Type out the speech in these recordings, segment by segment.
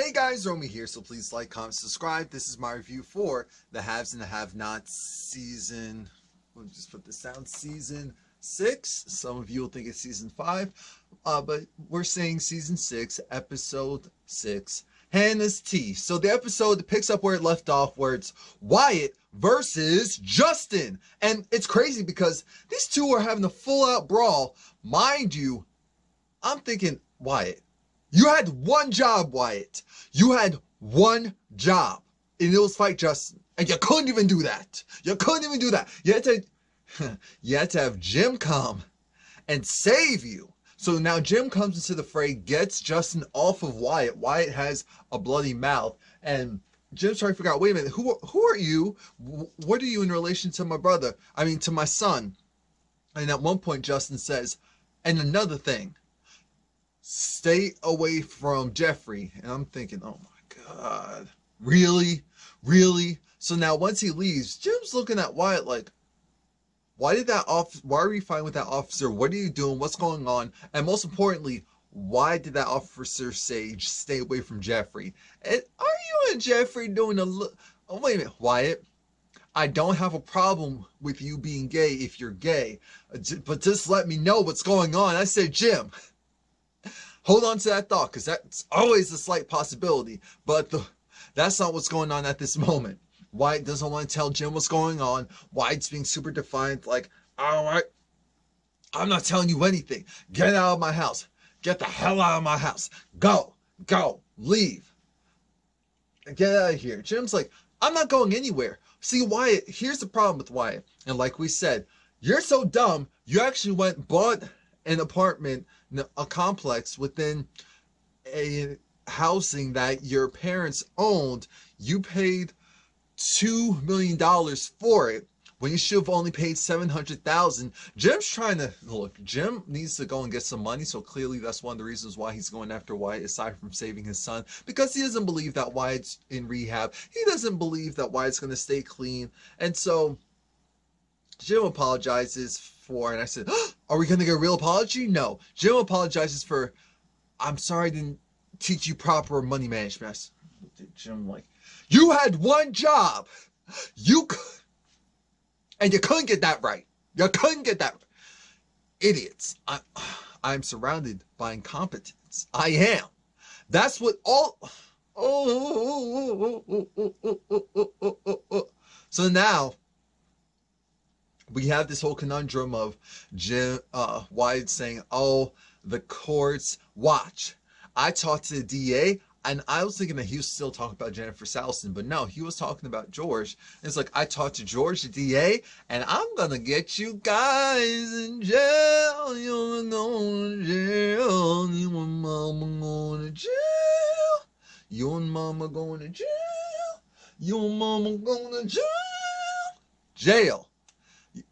Hey guys, Romie here, so please like, comment, subscribe. This is my review for The Haves and the Have-Nots season, let me just put this down, season 6. Some of you will think it's season 5, but we're saying season 6, episode 6, Hanna's Tea. So the episode picks up where it left off, where it's Wyatt versus Justin. And it's crazy because these two are having a full-out brawl. Mind you, I'm thinking, Wyatt, you had one job, Wyatt. You had one job. And it was fight Justin. And you couldn't even do that. You couldn't even do that. You had to have Jim come and save you. So now Jim comes into the fray, gets Justin off of Wyatt. Wyatt has a bloody mouth. And Jim's trying to figure out, wait a minute, who are you? What are you in relation to my brother? I mean, to my son. And at one point, Justin says, and another thing, stay away from Jeffrey. And I'm thinking, oh my God, really? Really? So now once he leaves, Jim's looking at Wyatt like, why are you fighting with that officer? What are you doing? What's going on? And most importantly, why did that officer say stay away from Jeffrey? And are you and Jeffrey doing oh, wait a minute, Wyatt. I don't have a problem with you being gay if you're gay, but just let me know what's going on. I said, Jim, hold on to that thought, because that's always a slight possibility. But that's not what's going on at this moment. Wyatt doesn't want to tell Jim what's going on. Wyatt's being super defiant, like, all right, I'm not telling you anything. Get out of my house. Get the hell out of my house. Go, leave. Get out of here. Jim's like, I'm not going anywhere. See, Wyatt, here's the problem with Wyatt. And like we said, you're so dumb, you actually went and bought an apartment, a complex within a housing that your parents owned. You paid $2 million for it when you should have only paid $700,000. Jim's trying to look. Jim needs to go and get some money, so clearly that's one of the reasons why he's going after Wyatt, aside from saving his son, because he doesn't believe that Wyatt's in rehab. He doesn't believe that Wyatt's going to stay clean. And so Jim apologizes for, and I said, oh, are we going to get a real apology? No. Jim apologizes for, I'm sorry I didn't teach you proper money management. I looked at Jim like, you had one job. And you couldn't get that right. You couldn't get that right. Idiots. I'm surrounded by incompetence. I am. That's what all... So now, we have this whole conundrum of Wyatt saying, oh, the courts, watch. I talked to the DA, and I was thinking that he was still talking about Jennifer Salson, but no, he was talking about George. And it's like, I talked to George, the DA, and I'm going to get you guys in jail. You're going to jail. You and mama going to jail. You and mama going to jail. You and mama going to jail. Jail.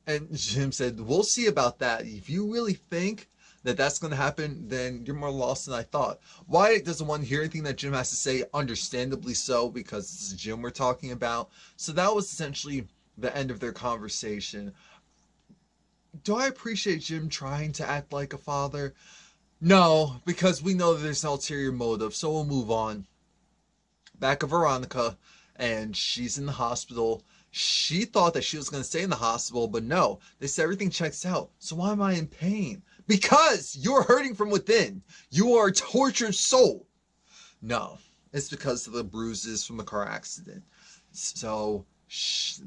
And Jim said, we'll see about that. If you really think that that's going to happen, then you're more lost than I thought. Wyatt doesn't want to hear anything that Jim has to say, understandably so, because it's Jim we're talking about. So that was essentially the end of their conversation. Do I appreciate Jim trying to act like a father? No, because we know that there's an ulterior motive, so we'll move on. Back of Veronica, and she's in the hospital. She thought that she was going to stay in the hospital, but no, they said everything checks out. So why am I in pain? Because you're hurting from within. You are a tortured soul. No, it's because of the bruises from the car accident. So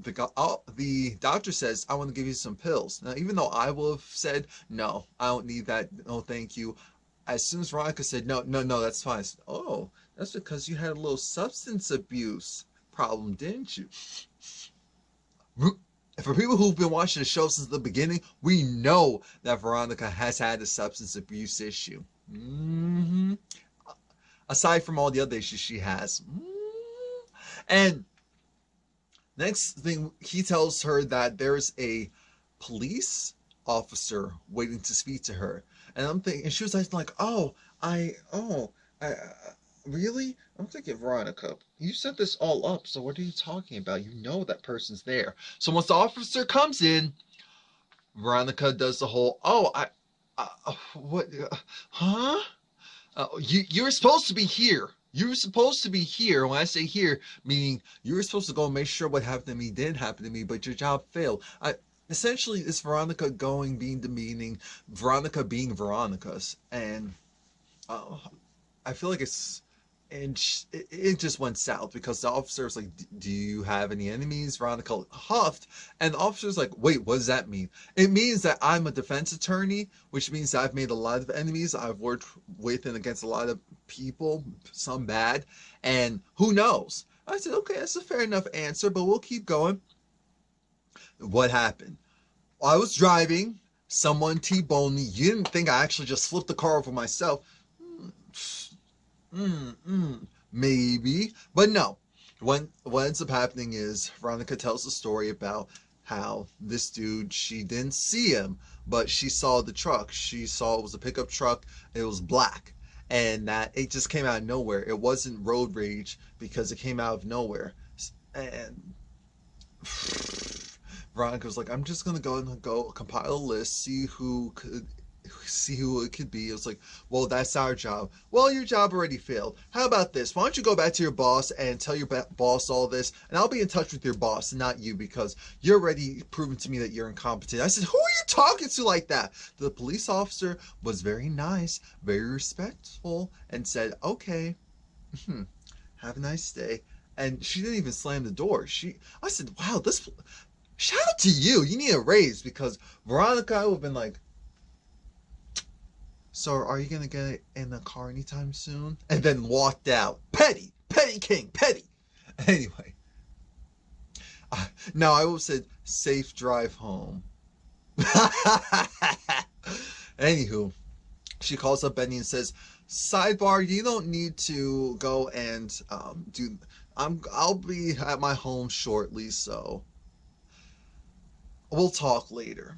the doctor says, I want to give you some pills. Now, even though I will have said, no, I don't need that. No, thank you. As soon as Veronica said, no, that's fine. I said, oh, that's because you had a little substance abuse problem, didn't you? For people who've been watching the show since the beginning, we know that Veronica has had a substance abuse issue. Aside from all the other issues she has. And next thing, he tells her that there's a police officer waiting to speak to her. And I'm thinking, and she was like, really? I'm thinking, Veronica, you set this all up, so what are you talking about? You know that person's there. So once the officer comes in, Veronica does the whole, what, huh? You were supposed to be here. You were supposed to be here. When I say here, meaning you were supposed to go and make sure what happened to me didn't happen to me, but your job failed. Essentially, it's Veronica being demeaning, Veronica being Veronica's, and I feel like it just went south because the officer was like, do you have any enemies? Veronica huffed, and the officer's like, wait, what does that mean? It means that I'm a defense attorney, which means that I've made a lot of enemies. I've worked with and against a lot of people, some bad, and who knows? I said, okay, that's a fair enough answer, but we'll keep going. What happened? I was driving, someone T-boned me. You didn't think I actually just flipped the car over myself. Maybe, but no. What ends up happening is Veronica tells the story about how this dude, she didn't see him, but she saw the truck. She saw it was a pickup truck. It was black, and that it just came out of nowhere. It wasn't road rage because it came out of nowhere. And Veronica was like, I'm just gonna go compile a list, see who it could be. It was like, well, that's our job. Well, your job already failed. How about this? Why don't you go back to your boss and tell your boss all this, and I'll be in touch with your boss, not you, because you're already proven to me that you're incompetent. I said, who are you talking to like that? The police officer was very nice, very respectful, and said, okay, have a nice day. And she didn't even slam the door. I said, wow, shout out to you. You need a raise, because Veronica would have been like, so are you going to get in the car anytime soon? And then walked out. Petty king, petty. Anyway. Now I will say safe drive home. Anywho, she calls up Benny and says, sidebar, you don't need to go and I'll be at my home shortly, so we'll talk later.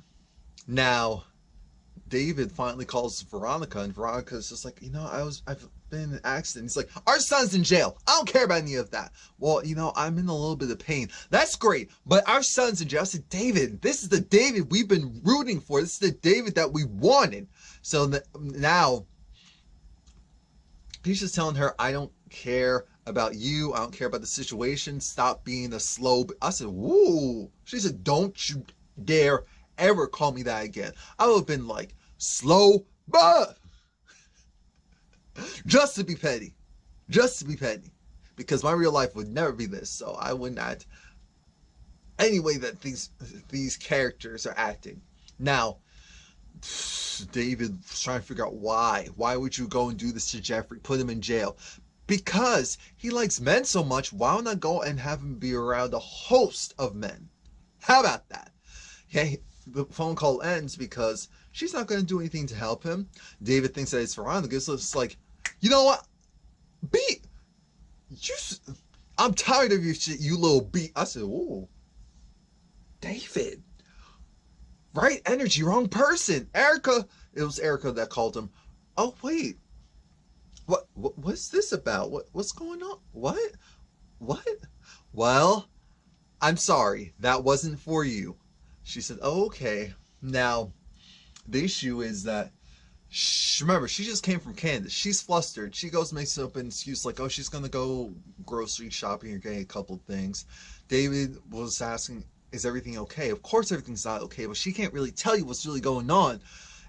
Now, David finally calls Veronica, and Veronica's just like, I've been in an accident. He's like, our son's in jail. I don't care about any of that. Well, I'm in a little bit of pain. That's great, but our son's in jail. I said, David, this is the David we've been rooting for. This is the David that we wanted. So now he's just telling her, I don't care about you. I don't care about the situation. Stop being a slow. I said, woo. She said, don't you dare ever call me that again. I would have been like, slow, but just to be petty, because my real life would never be this, so I would not. Anyway, that these characters are acting. Now, David's trying to figure out why would you go and do this to Jeffrey, put him in jail? Because he likes men so much. Why don't I go and have him be around a host of men? How about that? Okay, the phone call ends because she's not going to do anything to help him. David thinks that it's Veronica, so it's like, you know what? I'm tired of your shit, you little beat. I said, ooh, David. Right energy, wrong person. Erica, it was Erica that called him. Oh, wait. What's this about? What's going on? What? Well, I'm sorry. That wasn't for you. She said, oh, okay. Now, the issue is that, remember, she just came from Candace. She's flustered. She goes and makes up an excuse like, oh, she's going to go grocery shopping or getting a couple of things. David was asking, is everything okay? Of course everything's not okay, but she can't really tell you what's really going on.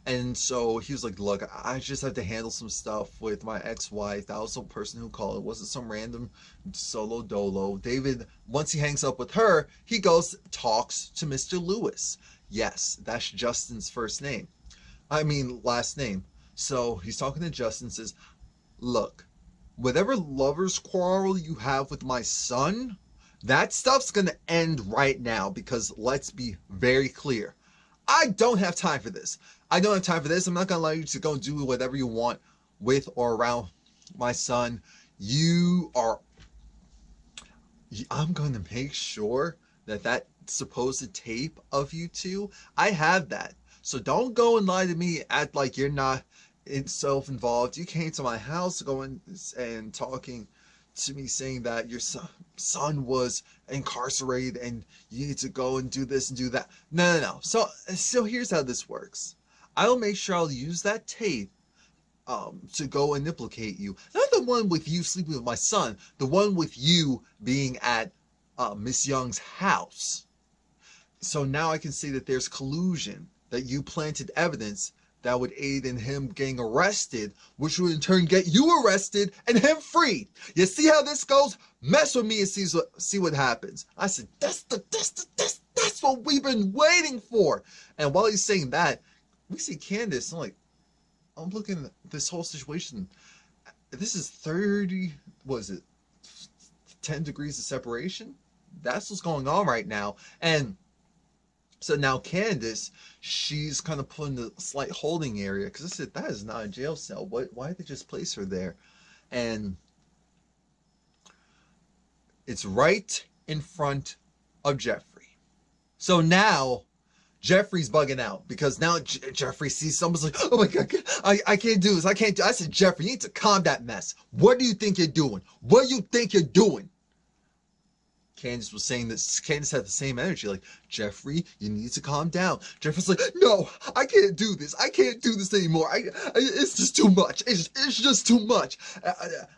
And so he was like, look, I just have to handle some stuff with my ex-wife. That was the person who called. It wasn't some random solo dolo. David, once he hangs up with her, he goes, talks to Mr. Lewis. Yes, that's Justin's last name. So he's talking to Justin, says, look, whatever lover's quarrel you have with my son, that stuff's going to end right now, because let's be very clear. I don't have time for this. I'm not going to allow you to go and do whatever you want with or around my son. I'm going to make sure that supposed tape of you two, I have that. So don't go and lie to me, act like you're not self-involved. You came to my house going and talking to me saying that your son was incarcerated and you need to go and do this and do that. No. So here's how this works. I'll make sure I'll use that tape to go and implicate you. Not the one with you sleeping with my son, the one with you being at Miss Young's house. So now I can see that there's collusion, that you planted evidence that would aid in him getting arrested, which would in turn get you arrested and him free. You see how this goes? Mess with me and see what happens. I said, that's what we've been waiting for. And while he's saying that, we see Candace. I'm looking at this whole situation. This is 30, what is it, 10 degrees of separation? That's what's going on right now. And so now Candace, she's kind of put in a slight holding area, because I said, that is not a jail cell. Why did they just place her there? And it's right in front of Jeffrey. So now Jeffrey's bugging out, because now Jeffrey sees someone's like, oh my God, I can't do this. I can't do it. I said, Jeffrey, you need to calm that mess. What do you think you're doing? What do you think you're doing? Candace was saying that Candace had the same energy, like, Jeffrey, you need to calm down. Jeffrey's like, no, I can't do this. I can't do this anymore. It's just too much. It's just too much.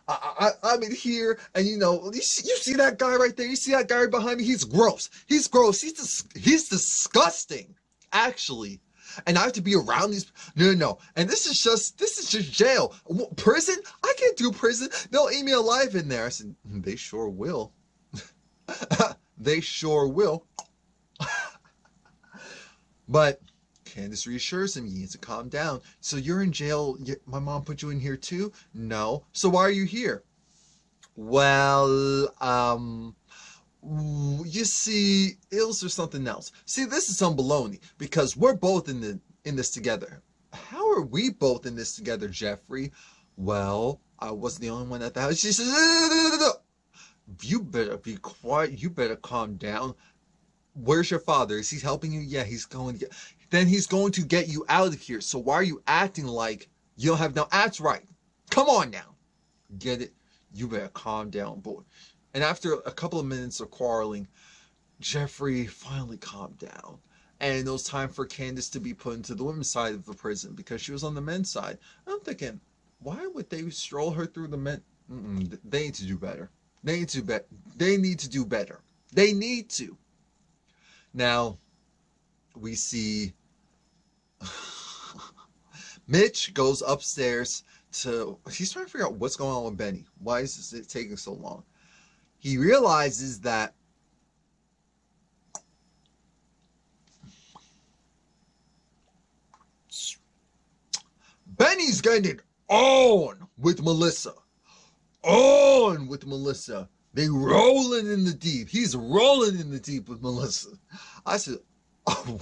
I'm in here, and you see that guy right there? You see that guy right behind me? He's gross. He's gross. He's disgusting, actually. And I have to be around these. No. And this is just jail. Prison? I can't do prison. They'll eat me alive in there. I said, they sure will. They sure will. But Candace reassures him, you need to calm down. So you're in jail. My mom put you in here too? No. So why are you here? Well, you see, there's something else. See, this is some baloney, because we're both in this together. How are we both in this together, Jeffrey? Well, I wasn't the only one at the house. She says, no. You better be quiet. You better calm down. Where's your father? Is he helping you? Yeah, he's going to get you out of here. So why are you acting like you don't have no act right? Come on now. Get it? You better calm down, boy. And after a couple of minutes of quarreling, Jeffrey finally calmed down. And it was time for Candace to be put into the women's side of the prison, because she was on the men's side. I'm thinking, why would they stroll her through the men? They need to do better. They need to do better. They need to. Now, we see Mitch goes upstairs he's trying to figure out what's going on with Benny. Why is it taking so long? He realizes that Benny's getting it on with Melissa. They rolling in the deep. He's rolling in the deep with Melissa. I said, oh,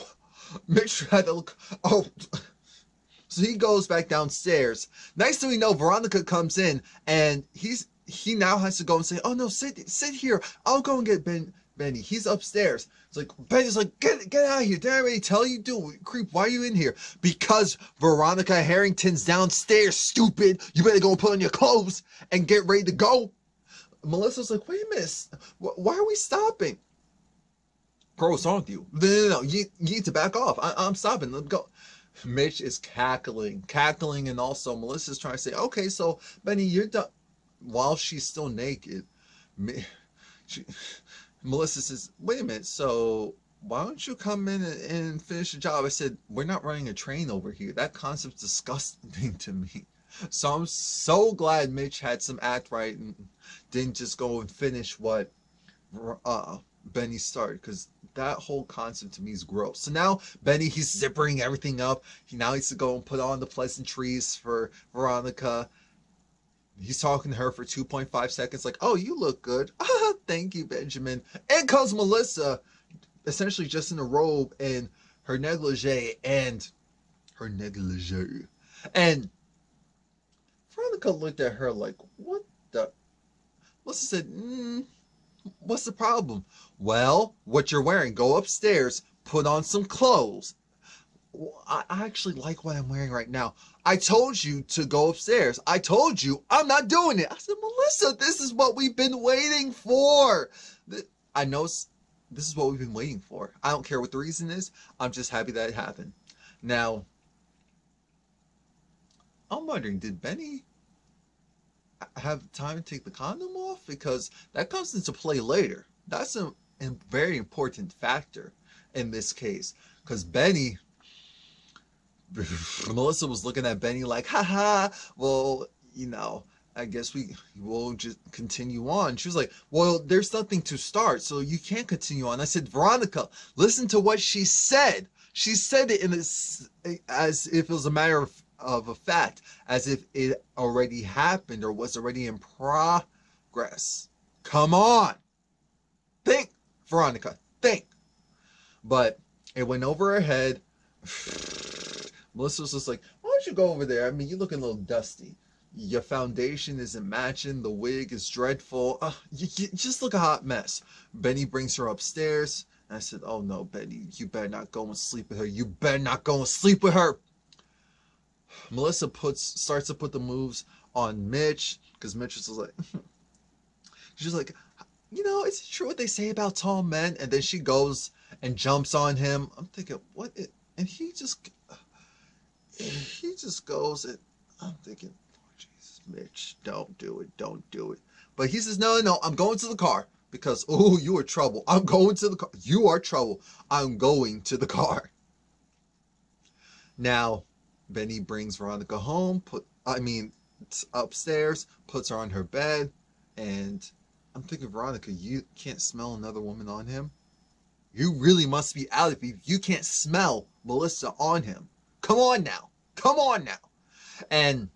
Mitch had to look. Oh. So he goes back downstairs. Next thing we know, Veronica comes in, and he now has to go and say, oh no, sit here. I'll go and get Benny. He's upstairs. It's like, Benny's like, get out of here. Did I already tell you? Dude, creep, why are you in here? Because Veronica Harrington's downstairs, stupid. You better go and put on your clothes and get ready to go. Melissa's like, wait a minute. Why are we stopping? Girl, what's wrong with you? No. You need to back off. I'm stopping. Let's go. Mitch is cackling, and also Melissa's trying to say, okay, so Benny, you're done. While she's still naked, Melissa says, wait a minute, so why don't you come in and finish the job? I said, we're not running a train over here. That concept's disgusting to me. So I'm so glad Mitch had some act right and didn't just go and finish what Benny started, because that whole concept to me is gross. So now Benny, he's zippering everything up. He now needs to go and put on the pleasantries for Veronica. He's talking to her for 2.5 seconds, like, oh, you look good. Thank you, Benjamin. And comes Melissa, essentially just in a robe and her negligee. And Veronica looked at her like, what the? Melissa said, what's the problem? Well, what you're wearing, go upstairs, put on some clothes. I actually like what I'm wearing right now. I told you to go upstairs. I told you I'm not doing it. I said, Melissa, this is what we've been waiting for. I know this is what we've been waiting for. I don't care what the reason is. I'm just happy that it happened. Now, I'm wondering, did Benny have time to take the condom off? Because that comes into play later. That's a very important factor in this case. Because Benny, Melissa was looking at Benny like, haha, well, you know, I guess we will just continue on. She was like, well, there's nothing to start, so you can't continue on. I said, Veronica, listen to what she said. She said it in this as if it was a matter of a fact, as if it already happened or was already in progress. Come on. Think, Veronica, think. But it went over her head. Melissa was just like, why don't you go over there? I mean, you're looking a little dusty. Your foundation isn't matching. The wig is dreadful. You just look a hot mess. Benny brings her upstairs. And I said, oh no, Benny, you better not go and sleep with her. You better not go and sleep with her. Melissa starts to put the moves on Mitch. Because Mitch was like, she's like, you know, is it true what they say about tall men? And then she goes and jumps on him. I'm thinking, what? And he just goes and I'm thinking, Lord Jesus, Mitch, don't do it. Don't do it. But he says, no, I'm going to the car. Because, oh, you are trouble. I'm going to the car. You are trouble. I'm going to the car. Now, Benny brings Veronica home, upstairs, puts her on her bed, and I'm thinking, Veronica, you can't smell another woman on him? You really must be out of it. You can't smell Melissa on him. Come on now. Come on now. And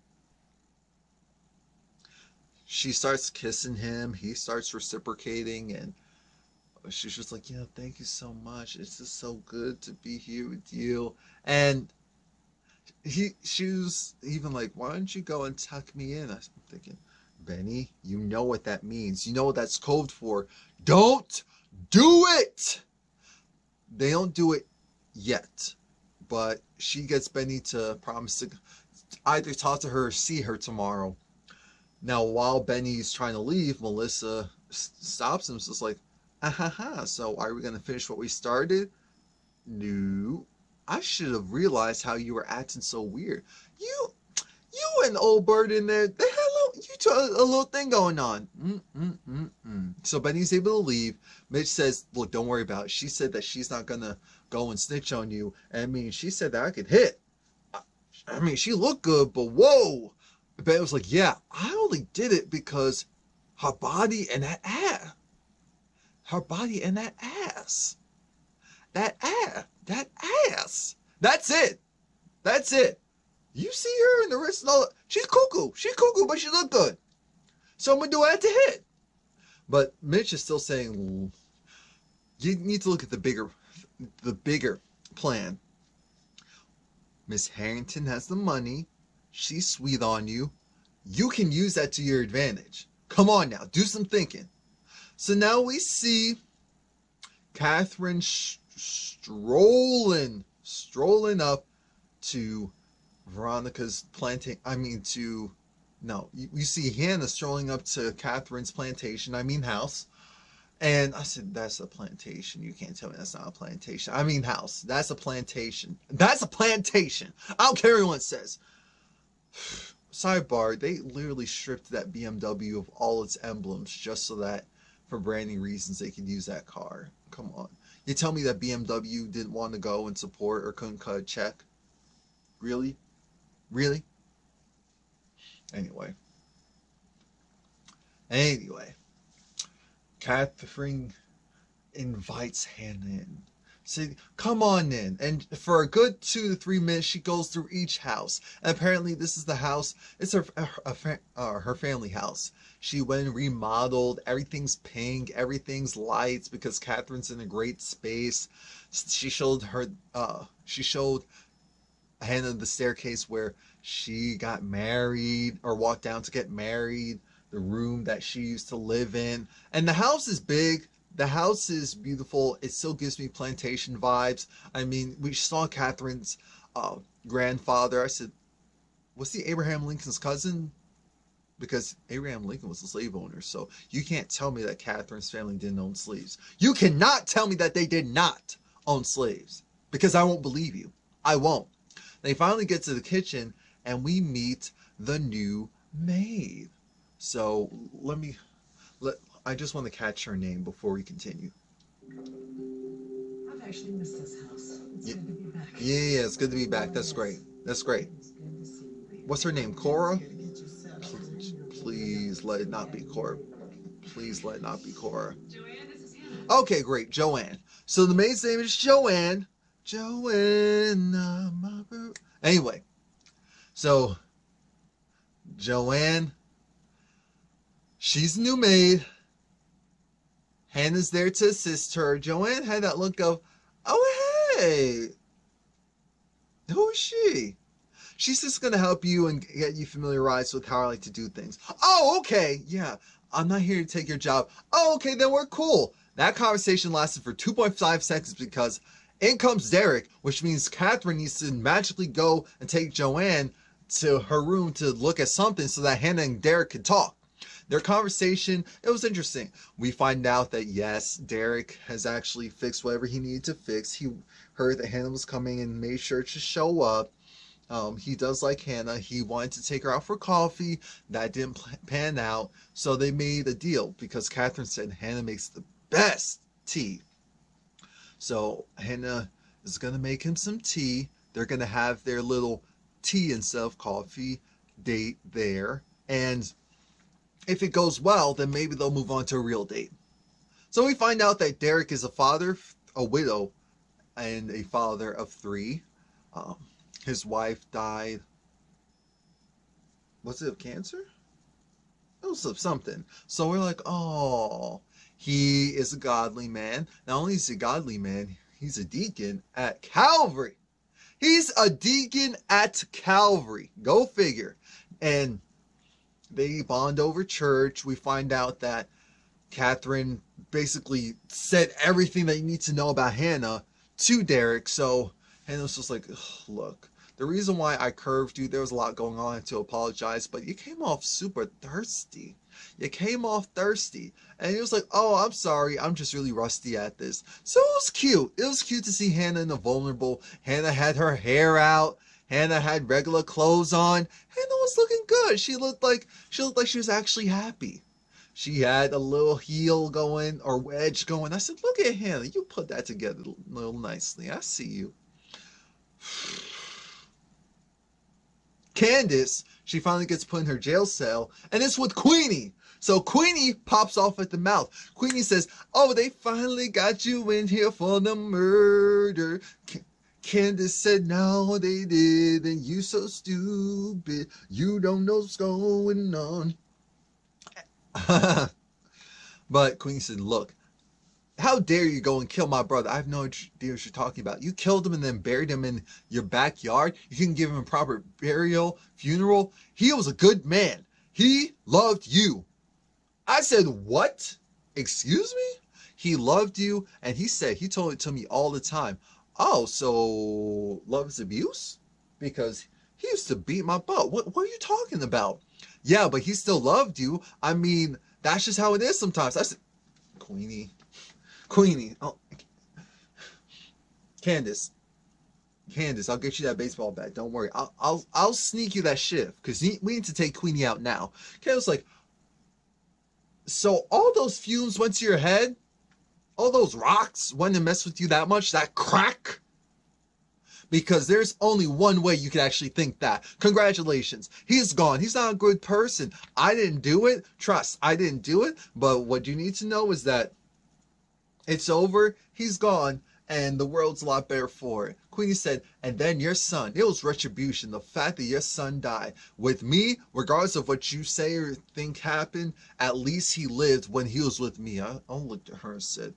she starts kissing him. He starts reciprocating, and she's just like, yeah, thank you so much. It's just so good to be here with you. And she was even like, why don't you go and tuck me in? I'm thinking, Benny, you know what that means. You know what that's code for. Don't do it. They don't do it yet. But she gets Benny to promise to either talk to her or see her tomorrow. Now, while Benny's trying to leave, Melissa stops him. It's just like, so are we going to finish what we started? No. I should have realized how you were acting so weird. You and old bird in there, they had a little thing going on. So Benny's able to leave. Mitch says, look, don't worry about it. She said that she's not going to go and snitch on you. I mean, she said that I could hit. I mean, she looked good, but whoa. Ben was like, yeah, I only did it because her body and that ass. Her body and that ass. That ass. That's it. That's it. You see her in the wrist and all that. She's cuckoo. She's cuckoo, but she look good. So I'm going to do it to hit. But Mitch is still saying, you need to look at the bigger plan. Miss Harrington has the money. She's sweet on you. You can use that to your advantage. Come on now. Do some thinking. So now we see Katherine strolling up to Veronica's plantation. You see Hanna strolling up to Katherine's plantation. House. And I said, that's a plantation. You can't tell me that's not a plantation. House. That's a plantation. That's a plantation. I don't care what anyone says. Sidebar, they literally stripped that BMW of all its emblems just so that for branding reasons they could use that car. Come on. You tell me that BMW didn't want to go and support or couldn't cut a check? Really? Really? Anyway. Katherine invites Hanna in. Say, come on in. And for a good 2 to 3 minutes, she goes through each house. And apparently this is the house. It's her family house. She went and remodeled. Everything's pink. Everything's lights because Katherine's in a great space. She showed Hanna the staircase where she got married or walked down to get married. The room that she used to live in. And the house is big. The house is beautiful. It still gives me plantation vibes. We saw Katherine's grandfather. I said, was he Abraham Lincoln's cousin? Because Abraham Lincoln was a slave owner. So you can't tell me that Katherine's family didn't own slaves. You cannot tell me that they did not own slaves. Because I won't believe you. I won't. They finally get to the kitchen and we meet the new maid. So I just want to catch her name before we continue. I've actually missed this house. It's good to be back. Yeah, it's good to be back. That's great. That's great. What's her name? Cora? Please let it not be Cora. Please let it not be Cora. Joanne, this is Hanna. Okay, great. Joanne. So the maid's name is Joanne. Joanne. Anyway, so Joanne, she's a new maid. Hannah's there to assist her. Joanne had that look of, oh, hey, who is she? She's just going to help you and get you familiarized with how I like to do things. Oh, okay. Yeah, I'm not here to take your job. Oh, okay, then we're cool. That conversation lasted for 2.5 seconds because in comes Derek, which means Katherine needs to magically go and take Joanne to her room to look at something so that Hanna and Derek could talk. Their conversation, it was interesting. We find out that, yes, Derek has actually fixed whatever he needed to fix. He heard that Hanna was coming and made sure to show up. He does like Hanna. He wanted to take her out for coffee. That didn't pan out. So they made a deal because Katherine said Hanna makes the best tea. So Hanna is going to make him some tea. They're going to have their little tea instead of coffee date there. And if it goes well, then maybe they'll move on to a real date. So we find out that Derek is a father, a widow, and a father of 3. His wife died. Was it of cancer? It was of something. So we're like, oh, he is a godly man. Not only is he a godly man, he's a deacon at Calvary. He's a deacon at Calvary. Go figure. And they bond over church. We find out that Katherine basically said everything that you need to know about Hanna to Derek. So Hanna was just like, look, the reason why I curved you, there was a lot going on, to apologize, but you came off super thirsty. You came off thirsty. And he was like, oh, I'm sorry. I'm just really rusty at this. So it was cute. It was cute to see Hanna in the vulnerable. Hanna had her hair out. Hanna had regular clothes on. Hanna was looking good. She looked like she was actually happy. She had a little heel going or wedge going. I said, look at Hanna. You put that together a little nicely. I see you. Candace, she finally gets put in her jail cell, and it's with Queenie. So Queenie pops off at the mouth. Queenie says, oh, they finally got you in here for the murder. Candace said, no, they didn't. You so stupid. You don't know what's going on. But Queenie said, look, how dare you go and kill my brother? I have no idea what you're talking about. You killed him and then buried him in your backyard. You couldn't give him a proper burial, funeral. He was a good man. He loved you. I said, what? Excuse me? He loved you, and he told it to me all the time. Oh, so love is abuse? Because he used to beat my butt. What are you talking about? Yeah, but he still loved you. I mean, that's just how it is sometimes. I said, Queenie, oh, Candace, I'll get you that baseball bat. Don't worry. I'll sneak you that shift because we need to take Queenie out now. Candace was like, so all those fumes went to your head? All those rocks went to mess with you that much? That crack? Because there's only one way you can actually think that. Congratulations. He's gone. He's not a good person. I didn't do it. Trust, I didn't do it. But what you need to know is that it's over. He's gone. And the world's a lot better for it. Queenie said, and then your son. It was retribution. The fact that your son died. With me, regardless of what you say or think happened, at least he lived when he was with me. I looked at her and said,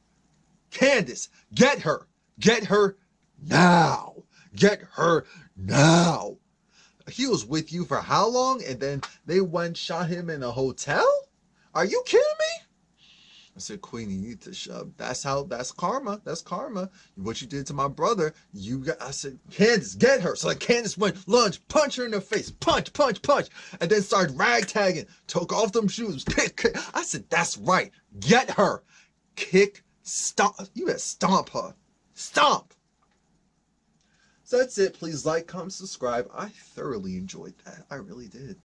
Candace, get her. Get her now. Get her now. He was with you for how long? And then they went and shot him in a hotel? Are you kidding me? I said, Queenie, you need to shove. That's karma. That's karma. What you did to my brother, I said, Candace, get her. So like Candace went, lunge, punch her in the face, punch, punch, punch. And then started ragtagging, took off them shoes, kick. I said, that's right. Get her. Kick, stomp. You better stomp her. Stomp. So that's it. Please like, comment, subscribe. I thoroughly enjoyed that. I really did.